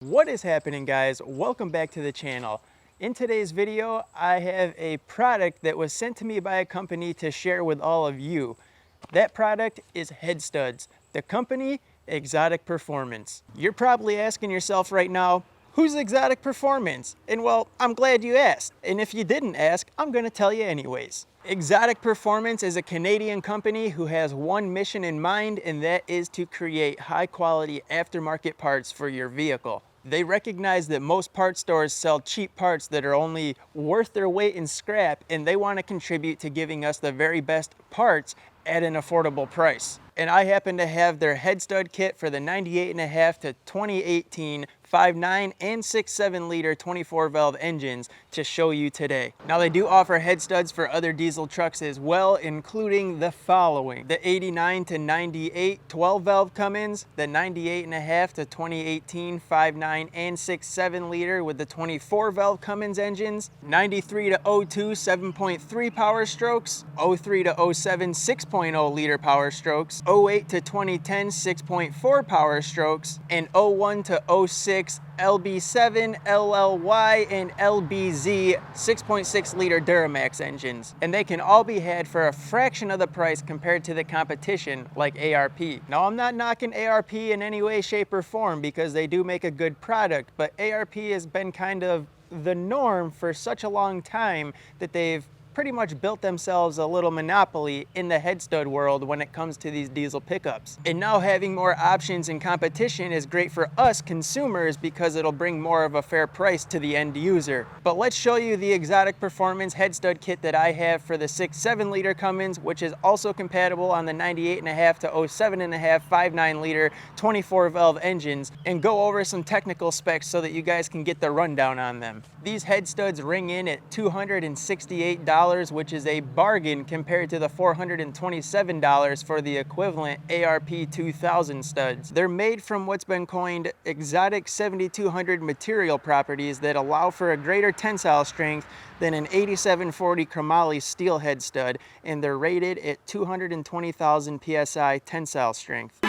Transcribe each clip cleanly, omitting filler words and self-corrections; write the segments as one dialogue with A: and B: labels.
A: What is happening, guys? Welcome back to the channel. In today's video, I have a product that was sent to me by a company to share with all of you. That product is head studs. The company, Xotic Performance. You're probably asking yourself right now, who's Xotic Performance? And well, I'm glad you asked. And if you didn't ask, I'm gonna tell you anyways. Xotic Performance is a Canadian company who has one mission in mind, and that is to create high quality aftermarket parts for your vehicle. They recognize that most parts stores sell cheap parts that are only worth their weight in scrap, and they want to contribute to giving us the very best parts at an affordable price. And I happen to have their head stud kit for the 98.5 to 2018 5.9 and 6.7 liter 24 valve engines to show you today. Now they do offer head studs for other diesel trucks as well, including the following: the 89 to 98 12 valve Cummins, the 98.5 to 2018 5.9 and 6.7 liter with the 24 valve Cummins engines, 93 to 02 7.3 Powerstrokes, 03 to 07 6.0 liter Powerstrokes, 08 to 2010 6.4 Powerstrokes, and 01 to 06 LB7, LLY, and LBZ 6.6 liter Duramax engines. And they can all be had for a fraction of the price compared to the competition like ARP. Now, I'm not knocking ARP in any way, shape, or form because they do make a good product, but ARP has been kind of the norm for such a long time that they've pretty much built themselves a little monopoly in the head stud world when it comes to these diesel pickups. And now having more options and competition is great for us consumers because it'll bring more of a fair price to the end user. But let's show you the Xotic Performance head stud kit that I have for the 6.7 liter Cummins, which is also compatible on the 98.5 to 07.5 5.9 liter 24 valve engines, and go over some technical specs so that you guys can get the rundown on them. These head studs ring in at $268, which is a bargain compared to the $427 for the equivalent ARP 2000 studs. They're made from what's been coined exotic 7200 material properties that allow for a greater tensile strength than an 8740 chromoly steel head stud, and they're rated at 220,000 psi tensile strength.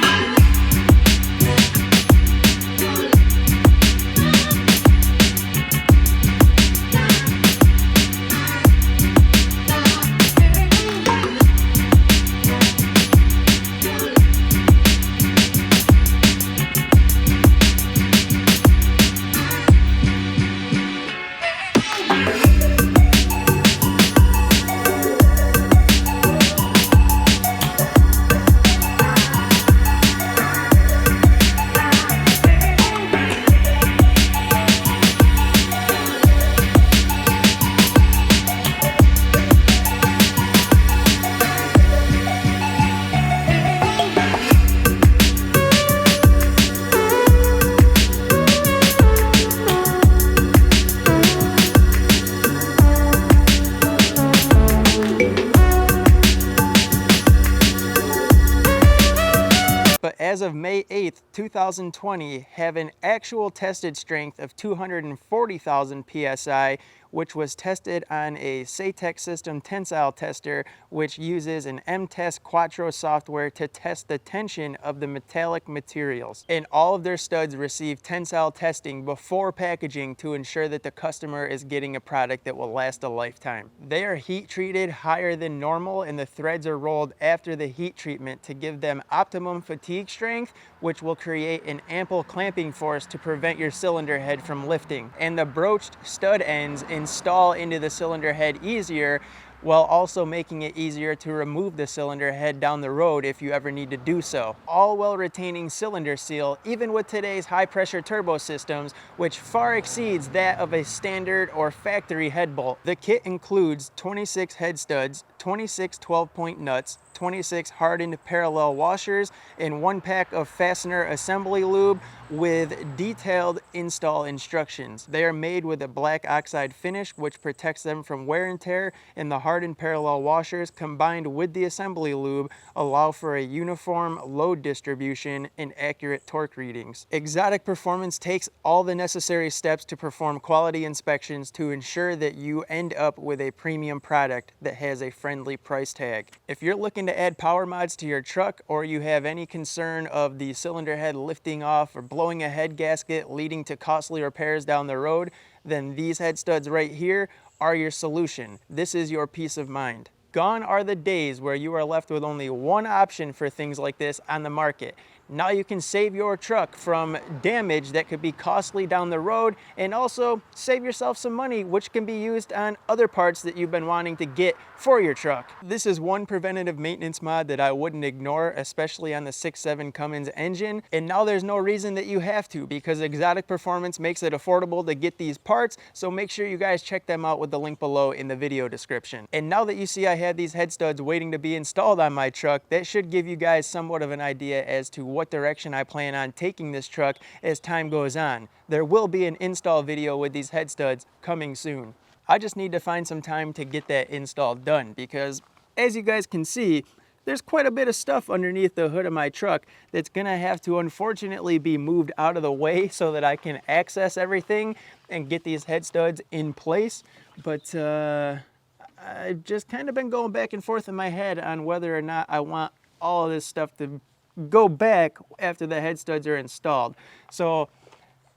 A: As of May 8th, 2020, have an actual tested strength of 240,000 psi, which was tested on a Xotic system tensile tester, which uses an M-Test Quattro software to test the tension of the metallic materials. And all of their studs receive tensile testing before packaging to ensure that the customer is getting a product that will last a lifetime. They are heat treated higher than normal, and the threads are rolled after the heat treatment to give them optimum fatigue strength, which will create an ample clamping force to prevent your cylinder head from lifting. And the broached stud ends install into the cylinder head easier, while also making it easier to remove the cylinder head down the road if you ever need to do so. All while retaining cylinder seal, even with today's high pressure turbo systems, which far exceeds that of a standard or factory head bolt. The kit includes 26 head studs, 26 12-point nuts, 26 hardened parallel washers, and 1 pack of fastener assembly lube with detailed install instructions. They are made with a black oxide finish, which protects them from wear and tear, and the hardened parallel washers combined with the assembly lube allow for a uniform load distribution and accurate torque readings. Xotic Performance takes all the necessary steps to perform quality inspections to ensure that you end up with a premium product that has a friendly friendly price tag. If you're looking to add power mods to your truck, or you have any concern of the cylinder head lifting off or blowing a head gasket leading to costly repairs down the road, then these head studs right here are your solution. This is your peace of mind. Gone are the days where you are left with only one option for things like this on the market. Now you can save your truck from damage that could be costly down the road, and also save yourself some money, which can be used on other parts that you've been wanting to get for your truck. This is one preventative maintenance mod that I wouldn't ignore, especially on the 6.7 Cummins engine. And now there's no reason that you have to, because Xotic Performance makes it affordable to get these parts. So make sure you guys check them out with the link below in the video description. And now that you see I had these head studs waiting to be installed on my truck, that should give you guys somewhat of an idea as to what direction I plan on taking this truck as time goes on. There will be an install video with these head studs coming soon. I just need to find some time to get that install done, because as you guys can see, there's quite a bit of stuff underneath the hood of my truck that's gonna have to unfortunately be moved out of the way so that I can access everything and get these head studs in place. But I've just kind of been going back and forth in my head on whether or not I want all of this stuff to go back after the head studs are installed. So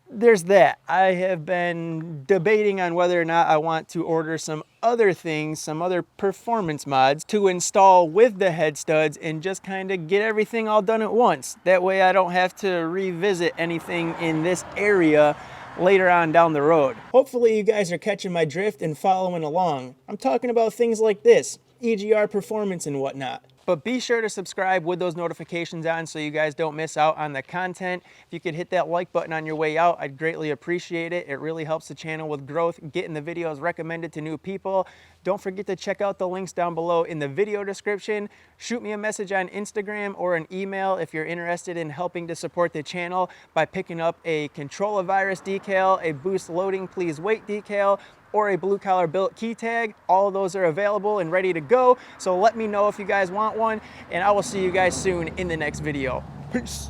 A: there's that. I have been debating on whether or not I want to order some other things, some other performance mods to install with the head studs and just kind of get everything all done at once. That way I don't have to revisit anything in this area later on down the road. Hopefully you guys are catching my drift and following along. I'm talking about things like this, EGR performance and whatnot. But be sure to subscribe with those notifications on so you guys don't miss out on the content. If you could hit that like button on your way out, I'd greatly appreciate it. It really helps the channel with growth, getting the videos recommended to new people. Don't forget to check out the links down below in the video description. Shoot me a message on Instagram or an email if you're interested in helping to support the channel by picking up a Control a Virus decal, a Boost Loading Please Wait decal, or a Blue Collar Built key tag. All of those are available and ready to go. So let me know if you guys want one, and I will see you guys soon in the next video. Peace.